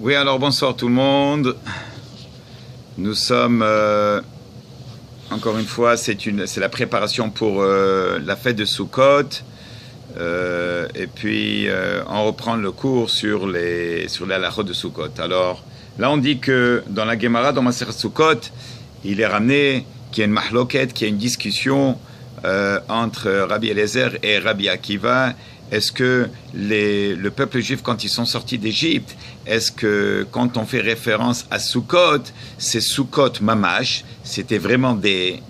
Oui, alors bonsoir tout le monde. Nous sommes, encore une fois, c'est la préparation pour la fête de Sukkot. Et puis, on reprend le cours sur les halachot de Sukkot. Alors, là, on dit que dans la Gemara, dans Masechet Sukkot, il est ramené qu'il y a une mahloket, qu'il y a une discussion entre Rabbi Eliezer et Rabbi Akiva. Est-ce que le peuple juif, quand ils sont sortis d'Égypte, est-ce que quand on fait référence à Sukkot, c'est Sukkot mamash, c'était vraiment des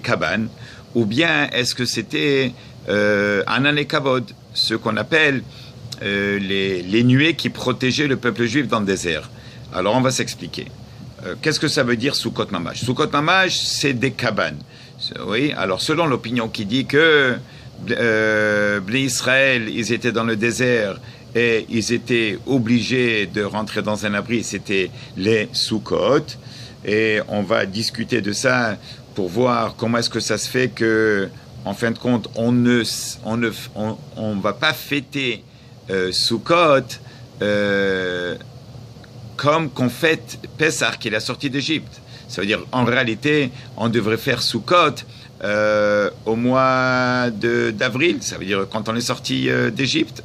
cabanes, ou bien est-ce que c'était Anan Kavod, ce qu'on appelle les nuées qui protégeaient le peuple juif dans le désert? Alors on va s'expliquer. Qu'est-ce que ça veut dire Sukkot mamash? Sukkot mamash, c'est des cabanes. Oui, alors selon l'opinion qui dit que Bnei Israël, ils étaient dans le désert et ils étaient obligés de rentrer dans un abri, c'était les Sukkot, et on va discuter de ça pour voir comment est-ce que ça se fait que, en fin de compte, on va pas fêter Sukkot comme qu'on fête Pessah, qui est la sortie d'Égypte. Ça veut dire, en réalité, on devrait faire Sukkot au mois d'avril, ça veut dire quand on est sorti d'Égypte,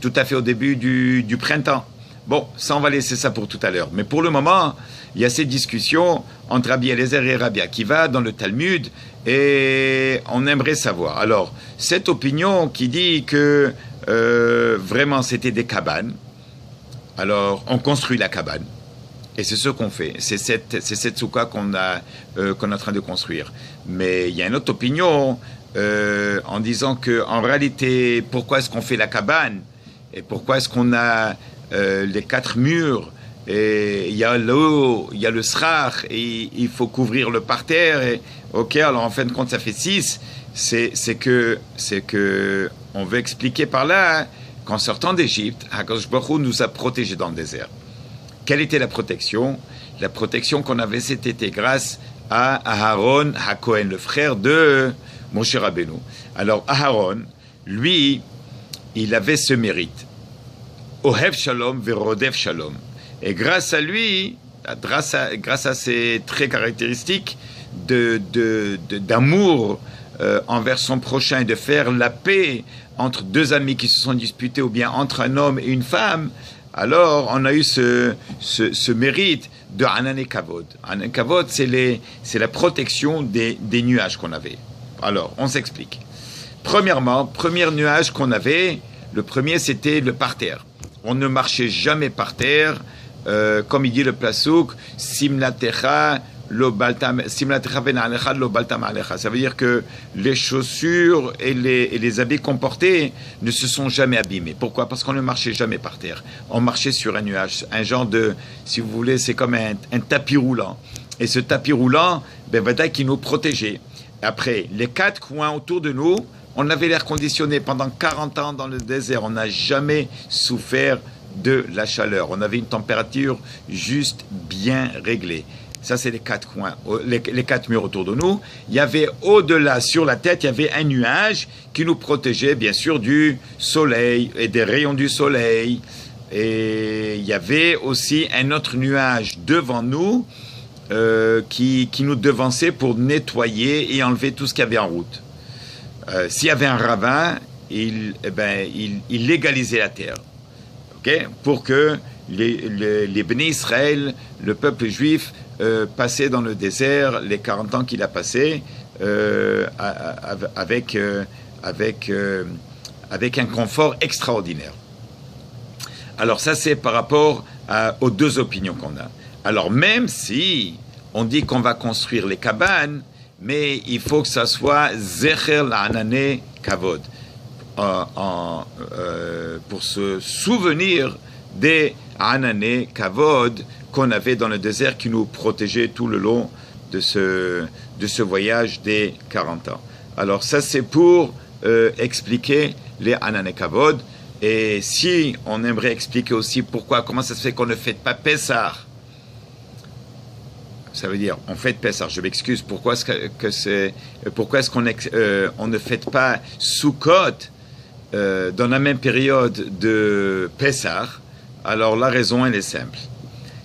tout à fait au début du printemps. Bon, ça on va laisser ça pour tout à l'heure. Mais pour le moment, il y a ces discussions entre Rabbi Eliezer et Rabbi Akiva dans le Talmud, et on aimerait savoir. Alors, cette opinion qui dit que vraiment c'était des cabanes, alors on construit la cabane. Et c'est ce qu'on fait. C'est cette soukha qu'on est en train de construire. Mais il y a une autre opinion en disant que en réalité, pourquoi est-ce qu'on fait la cabane? Et pourquoi est-ce qu'on a les 4 murs? Et il y a l'eau, il y a le srach, et il faut couvrir le parterre. Et, ok, alors en fin de compte, ça fait 6. C'est que on veut expliquer par là hein, qu'en sortant d'Égypte, HaKadosh Baruch Hu nous a protégés dans le désert. Quelle était la protection? La protection qu'on avait cet été grâce à Aharon HaKohen, le frère de Moshe Rabbeinu. Alors Aharon, lui, il avait ce mérite. Ohev Shalom verodef Shalom. Et grâce à lui, grâce à ses traits caractéristiques d'amour envers son prochain et de faire la paix entre deux amis qui se sont disputés ou bien entre un homme et une femme, alors on a eu ce mérite de Anan Kavod. Anan Kavod, c'est la protection des nuages qu'on avait. Alors, on s'explique. Premièrement, premier nuage qu'on avait, le premier c'était le parterre. On ne marchait jamais par terre, comme il dit le Plasouk, Simlatecha lo baltam, Simlatecha venalecha lo baltam alecha. Ça veut dire que les chaussures et les habits qu'on portait ne se sont jamais abîmés. Pourquoi? Parce qu'on ne marchait jamais par terre. On marchait sur un nuage, un genre de, si vous voulez, c'est comme un tapis roulant. Et ce tapis roulant, ben voilà, qui nous protégeait. Après, les 4 coins autour de nous, on avait l'air conditionné pendant 40 ans dans le désert. On n'a jamais souffert de la chaleur. On avait une température juste bien réglée. Ça, c'est les 4 coins, les 4 murs autour de nous. Il y avait au-delà, sur la tête, il y avait un nuage qui nous protégeait, bien sûr, du soleil et des rayons du soleil. Et il y avait aussi un autre nuage devant nous qui nous devançait pour nettoyer et enlever tout ce qu'il y avait en route. S'il y avait un ravin, il légalisait la terre. Okay? Pour que les Bnei Israël, le peuple juif, passait dans le désert les 40 ans qu'il a passé avec un confort extraordinaire. Alors ça, c'est par rapport aux 2 opinions qu'on a. Alors même si on dit qu'on va construire les cabanes, mais il faut que ça soit Zecher la'anane kavod, pour se souvenir des anane kavod qu'on avait dans le désert qui nous protégeait tout le long de ce voyage des 40 ans. Alors ça, c'est pour expliquer les anane kavod. Et si on aimerait expliquer aussi comment ça se fait qu'on ne fête pas Pessah, ça veut dire on fête Pessah. Je m'excuse. Pourquoi est-ce qu'on ne fête pas Sukkot dans la même période de Pessah? Alors la raison, elle est simple.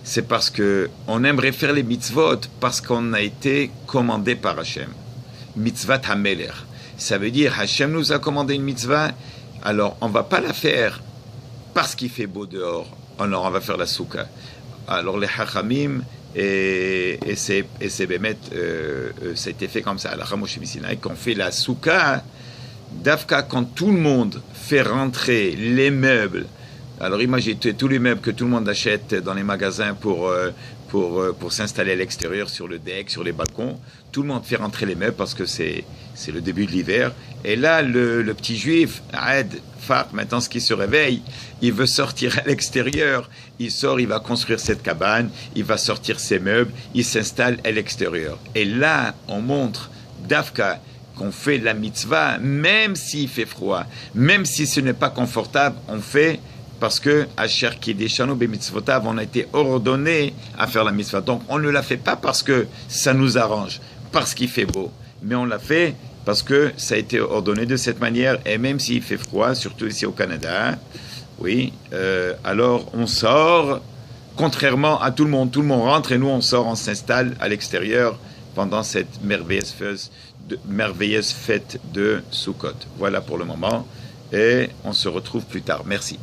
C'est parce que on aimerait faire les mitzvot parce qu'on a été commandé par Hachem. Mitzvat HaMelech. Ça veut dire Hachem nous a commandé une mitzvah, alors on ne va pas la faire parce qu'il fait beau dehors. Alors on va faire la soukha. Alors les Chachamim, et c'est Bémet, ça a été fait comme ça à la Moshe Sinai, qu'on fait la soukha, d'Afka, quand tout le monde fait rentrer les meubles. Alors imaginez tous les meubles que tout le monde achète dans les magasins pour s'installer à l'extérieur, sur le deck, sur les balcons. Tout le monde fait rentrer les meubles parce que c'est le début de l'hiver. Et là, le petit juif, Aed, Far, maintenant ce qui se réveille, il veut sortir à l'extérieur. Il sort, il va construire cette cabane, il va sortir ses meubles, il s'installe à l'extérieur. Et là, on montre d'Afka qu'on fait la mitzvah, même s'il fait froid, même si ce n'est pas confortable, on fait parce que Asher Kideshanu B'mitzvotav, on a été ordonné à faire la mitzvah. Donc on ne la fait pas parce que ça nous arrange, parce qu'il fait beau, mais on l'a fait parce que ça a été ordonné de cette manière. Et même s'il fait froid, surtout ici au Canada, oui, alors on sort, contrairement à tout le monde rentre et nous on sort, on s'installe à l'extérieur pendant cette merveilleuse fête de Sukkot. Voilà pour le moment et on se retrouve plus tard. Merci.